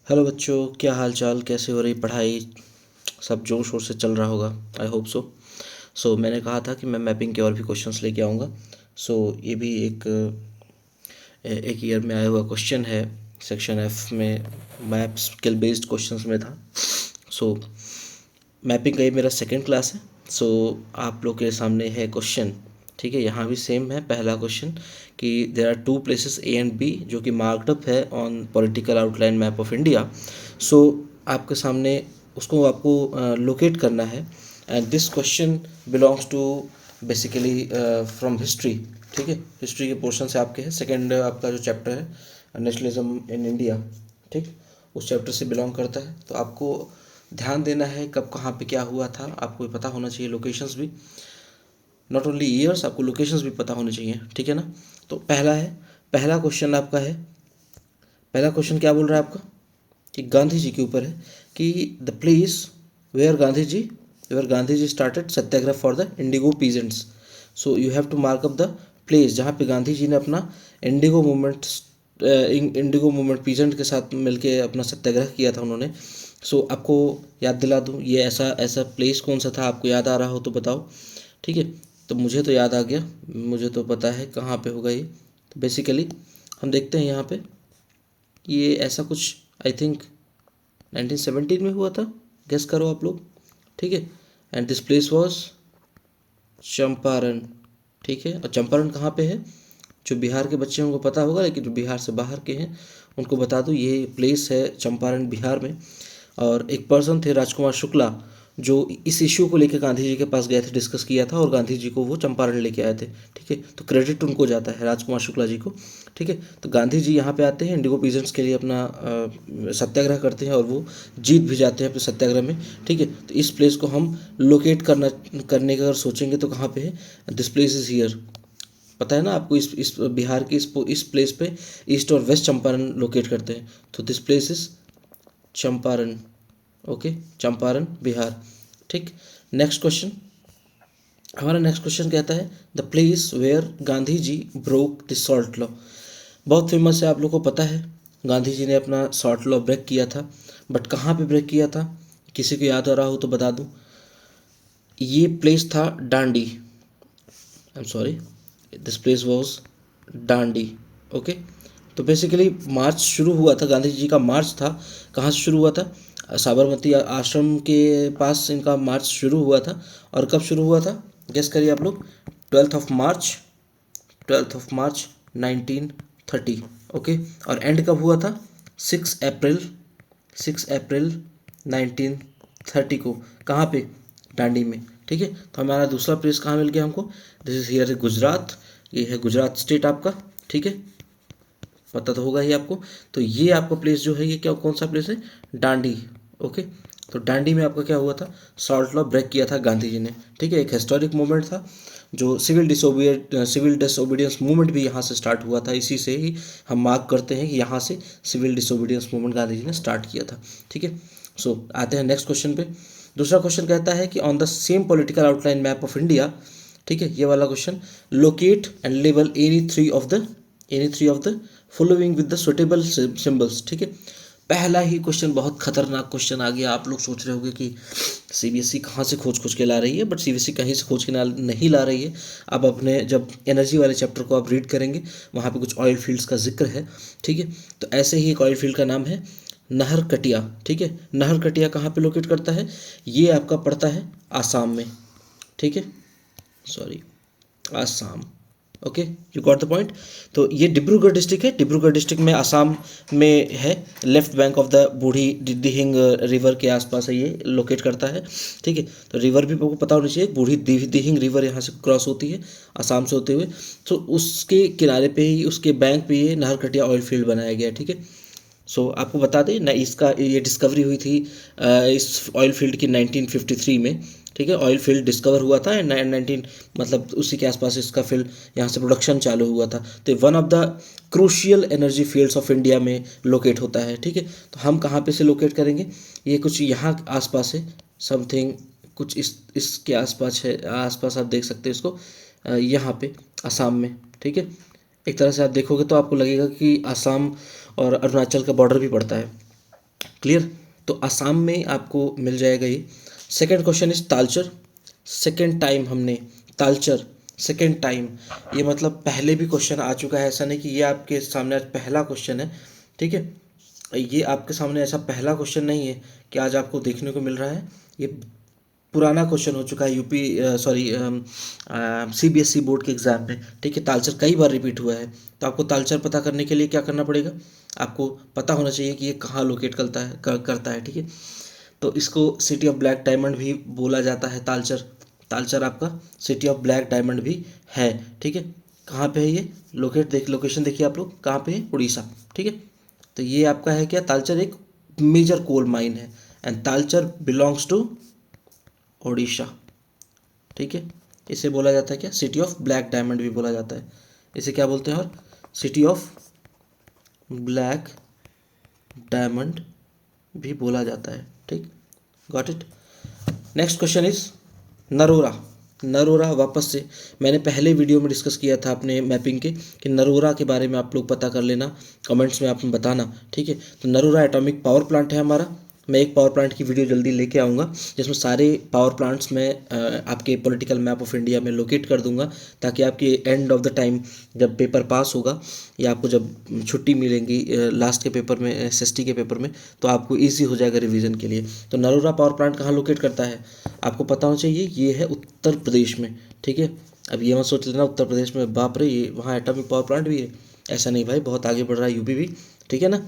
Hello बच्चों, क्या हाल चाल, कैसे हो रही पढ़ाई? सब जोर शोर से चल रहा होगा। आई होप सो मैंने कहा था कि मैं मैपिंग के और भी क्वेश्चंस लेके आऊँगा। ये भी एक ईयर में आया हुआ क्वेश्चन है। सेक्शन एफ में मैप स्किल बेस्ड क्वेश्चंस में था। सो मैपिंग का ये मेरा सेकंड क्लास है। आप लोग के सामने है क्वेश्चन। ठीक है, यहाँ भी सेम है पहला क्वेश्चन कि there are two places A and B जो कि मार्क्ड अप है on political outline map of India. So आपके सामने उसको आपको लोकेट करना है। And this question belongs to basically from history. ठीक है, हिस्ट्री के पोर्शन से आपके है। सेकेंड आपका जो चैप्टर है नेशनलिज्म इन इंडिया, ठीक, उस चैप्टर से बिलोंग करता है। तो आपको ध्यान देना है कब कहाँ पे क्या हुआ था, आपको पता होना चाहिए। लोकेशंस भी, नॉट ओनली ईयर्स, आपको लोकेशंस भी पता होने चाहिए। ठीक है ना। तो पहला क्वेश्चन आपका है। पहला क्वेश्चन क्या बोल रहा है आपका कि गांधी जी के ऊपर है कि the place where Gandhi ji started satyagraha for the indigo peasants. So you have to mark up the place जहाँ पे गांधी जी ने अपना indigo movement indigo movement peasant के साथ मिलके अपना सत्याग्रह किया था उन्होंने। आपको याद दिला दूँ, ये ऐसा ऐसा प्लेस कौन सा था, आपको याद आ रहा हो तो बताओ। ठीक है, तो मुझे तो याद आ गया, मुझे तो पता है कहाँ पे होगा ये। तो बेसिकली हम देखते हैं यहाँ पे कि ये ऐसा कुछ आई थिंक 1917 में हुआ था। गेस करो आप लोग। ठीक है, and this place was Champaran. ठीक है, और चंपारण कहाँ पे है? जो बिहार के बच्चे हैं उनको पता होगा, लेकिन जो बिहार से बाहर के हैं उनको बता दूँ, ये प्लेस है चंपारण, बिहार में। और एक पर्सन थे राजकुमार शुक्ला, जो इस इश्यू को लेकर गांधी जी के पास गए थे, डिस्कस किया था, और गांधी जी को वो चंपारण लेके आए थे। ठीक है, तो क्रेडिट उनको जाता है, राजकुमार शुक्ला जी को। ठीक है, तो गांधी जी यहाँ पे आते हैं, इंडिगो पीजेंट्स के लिए अपना सत्याग्रह करते हैं और वो जीत भी जाते हैं अपने सत्याग्रह में। ठीक है, तो इस प्लेस को हम लोकेट करने का अगर सोचेंगे तो कहाँ पे है? This place is here. पता है ना आपको, इस बिहार की इस प्लेस पे ईस्ट और वेस्ट चंपारण लोकेट करते हैं। तो this place is Champaran. Okay, Champaran, Bihar. ठीक, नेक्स्ट क्वेश्चन। हमारा नेक्स्ट क्वेश्चन कहता है the place where Gandhi ji broke the salt law. बहुत फेमस है, आप लोग को पता है, गांधी जी ने अपना सॉल्ट लॉ ब्रेक किया था। बट कहाँ पे ब्रेक किया था? किसी को याद आ रहा हो तो बता दूँ। ये प्लेस था Dandi. I am sorry, this place was Dandi. Okay, तो बेसिकली मार्च शुरू हुआ था, गांधी जी का मार्च था। कहाँ से शुरू हुआ था? साबरमती आश्रम के पास इनका मार्च शुरू हुआ था। और कब शुरू हुआ था? गेस करिए आप लोग। 12 मार्च, 12 मार्च 1930। ओके, और एंड कब हुआ था? 6 अप्रैल, 6 अप्रैल 1930 को। कहाँ पे? दांडी में। ठीक है, तो हमारा दूसरा प्लेस कहाँ मिल गया हमको? This is here Gujarat. ये है गुजरात स्टेट आपका। ठीक है, पता तो होगा ही आपको। तो ये आपका प्लेस जो है, ये क्या, कौन सा प्लेस है? डांडी। ओके, तो डांडी में आपका क्या हुआ था? सॉल्ट लॉ ब्रेक किया था गांधी जी ने। ठीक है, एक हिस्टोरिक मूवमेंट था। जो सिविल डिसोबीडियंस मूवमेंट भी यहाँ से स्टार्ट हुआ था। इसी से ही हम मार्क करते हैं कि यहाँ से civil disobedience movement Gandhi ji ने स्टार्ट किया था। ठीक है, आते हैं नेक्स्ट क्वेश्चन पे। दूसरा क्वेश्चन कहता है कि on the same political outline map of India, ठीक है, ये वाला question, locate and label any three of the following with the suitable symbols. ठीक है, पहला ही क्वेश्चन बहुत खतरनाक क्वेश्चन आ गया। आप लोग सोच रहे होंगे कि सीबीएसई कहाँ से खोज खोज के ला रही है, बट सीबीएसई कहीं से खोज के नहीं ला रही है। अब अपने जब एनर्जी वाले चैप्टर को आप रीड करेंगे, वहाँ पे कुछ ऑयल फील्ड्स का जिक्र है। ठीक है, तो ऐसे ही एक ऑयल फील्ड का नाम है नहरकटिया। ठीक है, नहरकटिया कहाँ पे लोकेट करता है? ये आपका पड़ता है आसाम में। ठीक है, sorry, Assam. Okay, you got the point. तो ये डिब्रूगढ़ डिस्ट्रिक्ट है, डिब्रूगढ़ डिस्ट्रिक्ट में, आसाम में है। Left bank of the Burhi Dihing river के आसपास है, ये लोकेट करता है। ठीक है, तो रिवर भी आपको पता होनी चाहिए, बूढ़ी दिहिंग रिवर यहाँ से क्रॉस होती है आसाम से होते हुए। तो उसके किनारे पे ही, उसके बैंक पे ये नहरकटिया ऑयल फील्ड बनाया गया है। ठीक है, आपको बता दें ना, इसका ये डिस्कवरी हुई थी इस ऑयल फील्ड की 1953 में। ठीक है, ऑयल फील्ड डिस्कवर हुआ था एंड 19 मतलब उसी के आसपास इसका फील्ड, यहाँ से प्रोडक्शन चालू हुआ था। तो one of the crucial energy fields of India में लोकेट होता है। ठीक है, तो हम कहाँ पे से लोकेट करेंगे? ये कुछ यहाँ आसपास है, समथिंग कुछ इसके आसपास है, आसपास आप देख सकते हैं इसको, यहाँ पे आसाम में। ठीक है, एक तरह से आप देखोगे तो आपको लगेगा कि आसाम और अरुणाचल का बॉर्डर भी पड़ता है। क्लियर। तो आसाम में आपको मिल जाएगा ये। Second question is Talcher. Second time हमने तालचर सेकंड टाइम, ये मतलब पहले भी क्वेश्चन आ चुका है, ऐसा नहीं कि ये आपके सामने आज पहला क्वेश्चन है, ठीक है। ये आपके सामने ऐसा पहला क्वेश्चन नहीं है कि आज आपको देखने को मिल रहा है, ये पुराना क्वेश्चन हो चुका है यूपी सॉरी सीबीएसई बोर्ड के एग्ज़ाम में, ठीक है। तालचर कई बार रिपीट हुआ है। तो आपको तालचर पता करने के लिए क्या करना पड़ेगा, आपको पता होना चाहिए कि ये कहाँ लोकेट करता है, ठीक है। तो इसको सिटी ऑफ ब्लैक डायमंड भी बोला जाता है। तालचर तालचर आपका सिटी ऑफ ब्लैक डायमंड भी है, ठीक है। कहाँ पे है ये लोकेशन देखिए आप लोग, कहाँ पे है, उड़ीसा, ठीक है। तो ये आपका है क्या, तालचर एक मेजर कोल माइन है and Talcher belongs to Odisha, ठीक है। इसे बोला जाता है क्या, सिटी ऑफ ब्लैक डायमंड भी बोला जाता है। इसे क्या बोलते हैं, और सिटी ऑफ ब्लैक डायमंड भी बोला जाता है, ठीक। Got it. Next question is Narora. Narora वापस से मैंने पहले वीडियो में डिस्कस किया था अपने मैपिंग के, कि नरोरा के बारे में आप लोग पता कर लेना, कमेंट्स में आपने बताना, ठीक है। तो नरोरा एटॉमिक पावर प्लांट है हमारा। मैं एक पावर प्लांट की वीडियो जल्दी लेके आऊँगा जिसमें सारे पावर प्लांट्स मैं आपके पॉलिटिकल मैप ऑफ इंडिया में लोकेट कर दूंगा, ताकि आपके एंड ऑफ द टाइम जब पेपर पास होगा या आपको जब छुट्टी मिलेंगी लास्ट के पेपर में, एसएसटी के पेपर में, तो आपको ईजी हो जाएगा रिवीजन के लिए। तो नरोरा पावर प्लांट कहाँ लोकेट करता है, आपको पता होना चाहिए, ये है उत्तर प्रदेश में, ठीक है। अब ये मत सोच लेना उत्तर प्रदेश में बाप रे ये वहाँ एटॉमिक पावर प्लांट भी है, ऐसा नहीं भाई, बहुत आगे बढ़ रहा है यूपी भी, ठीक है ना।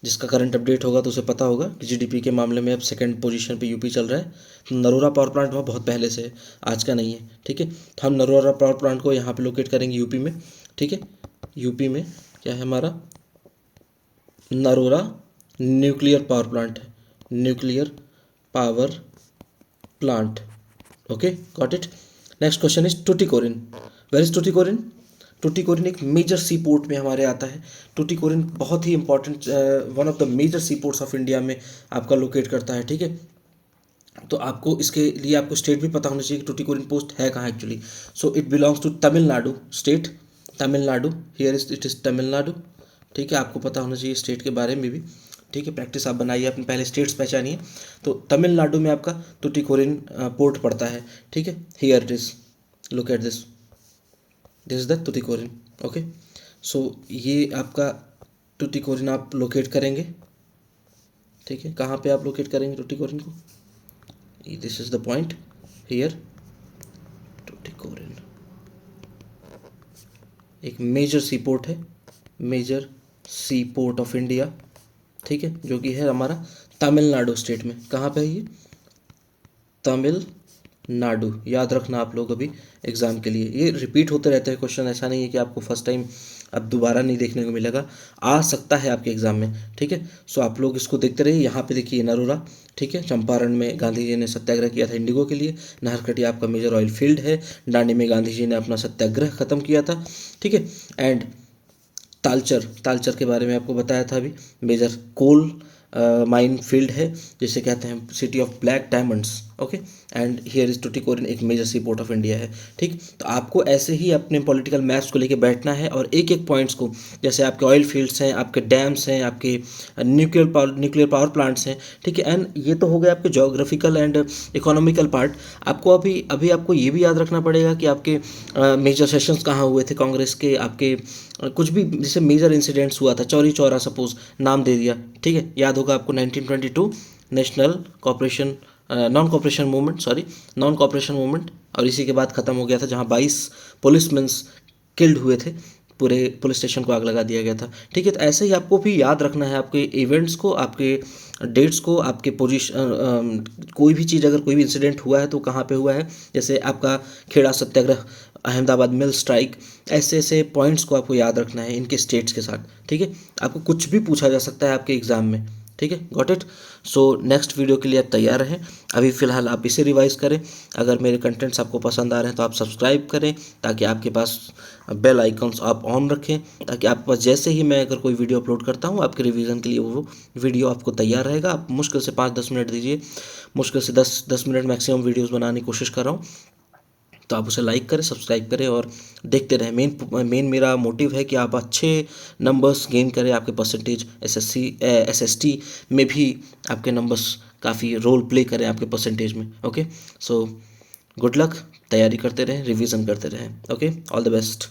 जिसका करंट अपडेट होगा तो उसे पता होगा कि जीडीपी के मामले में अब सेकंड पोजीशन पे यूपी चल रहा है। तो नरोरा पावर प्लांट वहाँ बहुत पहले से है, आज का नहीं है, ठीक है। तो हम नरोरा पावर प्लांट को यहाँ पे लोकेट करेंगे यूपी में, ठीक है। यूपी में क्या है हमारा, नरोरा न्यूक्लियर पावर प्लांट है, nuclear power plant, okay got it. Next question is Tuticorin. Where is Tuticorin. Tuticorin एक मेजर सी पोर्ट में हमारे आता है। टुटिकोरिन बहुत ही important, one of the major sea ports of India में आपका लोकेट करता है, ठीक है। तो आपको इसके लिए आपको स्टेट भी पता होना चाहिए कि टुटिकोरिन पोस्ट है कहाँ actually. So it belongs to Tamil Nadu state, Tamil Nadu, here is it is Tamil Nadu, ठीक है। आपको पता होना चाहिए स्टेट के बारे में भी, ठीक है। प्रैक्टिस आप बनाइए, अपने पहले स्टेट्स पहचानिए। तो तमिलनाडु में आपका टुटिकोरिन पोर्ट पड़ता है, ठीक है। Here it is, look at this is the Tuticorin, okay. So ये आपका टुटिकोरिन आप लोकेट करेंगे, ठीक है। कहाँ पे आप लोकेट करेंगे टुटिकोरिन को, this is the point here. Tuticorin एक मेजर सी पोर्ट है, major sea port of India, ठीक है, जो कि है हमारा तमिलनाडु स्टेट में। कहाँ पे है ये, तमिलनाडु, याद रखना आप लोग अभी एग्ज़ाम के लिए। ये रिपीट होते रहते हैं क्वेश्चन, ऐसा नहीं है कि आपको फर्स्ट टाइम अब दोबारा नहीं देखने को मिलेगा, आ सकता है आपके एग्ज़ाम में, ठीक है। सो आप लोग इसको देखते रहिए। यहाँ पे देखिए नरोरा, ठीक है। चंपारण में गांधी जी ने सत्याग्रह किया था इंडिगो के लिए। नाहरकटिया आपका मेजर ऑयल फील्ड है। दांडी में गांधी जी ने अपना सत्याग्रह खत्म किया था, ठीक है। एंड तालचर के बारे में आपको बताया था अभी, मेजर कोल माइन फील्ड है जिसे कहते हैं city of black diamonds, okay. And here is Tuticorin एक major sea port of India है, ठीक। तो आपको ऐसे ही अपने पॉलिटिकल मैप्स को लेके बैठना है और एक एक पॉइंट्स को, जैसे आपके ऑयल फील्ड्स हैं, आपके डैम्स हैं, आपके न्यूक्लियर पावर प्लांट्स हैं, ठीक है। एंड ये तो हो गया आपके जोग्राफिकल एंड इकोनॉमिकल पार्ट। आपको अभी आपको ये भी याद रखना पड़ेगा कि आपके मेजर सेशंस कहाँ हुए थे कांग्रेस के, आपके कुछ भी जैसे मेजर इंसिडेंट्स हुआ था, चौरी चौरा सपोज नाम दे दिया, ठीक है। याद होगा आपको 1922 national cooperation non cooperation movement, और इसी के बाद ख़त्म हो गया था जहाँ 22 पुलिसमैन्स किल्ड हुए थे, पूरे पुलिस स्टेशन को आग लगा दिया गया था, ठीक है। तो ऐसे ही आपको भी याद रखना है आपके इवेंट्स को, आपके डेट्स को, आपके पोजीशन, कोई भी चीज़ अगर कोई भी इंसिडेंट हुआ है तो कहाँ पे हुआ है, जैसे आपका खेड़ा सत्याग्रह, अहमदाबाद मिल स्ट्राइक, ऐसे ऐसे पॉइंट्स को आपको याद रखना है इनके स्टेट्स के साथ, ठीक है। आपको कुछ भी पूछा जा सकता है आपके एग्ज़ाम में, ठीक है, got it. So next video के लिए आप तैयार रहें। अभी फ़िलहाल आप इसे रिवाइज़ करें। अगर मेरे कंटेंट्स आपको पसंद आ रहे हैं तो आप सब्सक्राइब करें, ताकि आपके पास बेल आइकन्स आप ऑन रखें, ताकि आपके पास जैसे ही मैं अगर कोई वीडियो अपलोड करता हूँ आपके रिवीजन के लिए वो वीडियो आपको तैयार रहेगा। आप मुश्किल से 5-10 मिनट दीजिए, मुश्किल से 10 मिनट मैक्सिमम वीडियोज़ बनाने की कोशिश कर रहा हूँ, तो आप उसे लाइक करें, सब्सक्राइब करें और देखते रहें। मेन मेरा मोटिव है कि आप अच्छे नंबर्स गेन करें, आपके परसेंटेज एसएसटी में भी आपके नंबर्स काफ़ी रोल प्ले करें आपके परसेंटेज में। ओके, सो गुड लक, तैयारी करते रहें, रिवीजन करते रहें। Okay, all the best.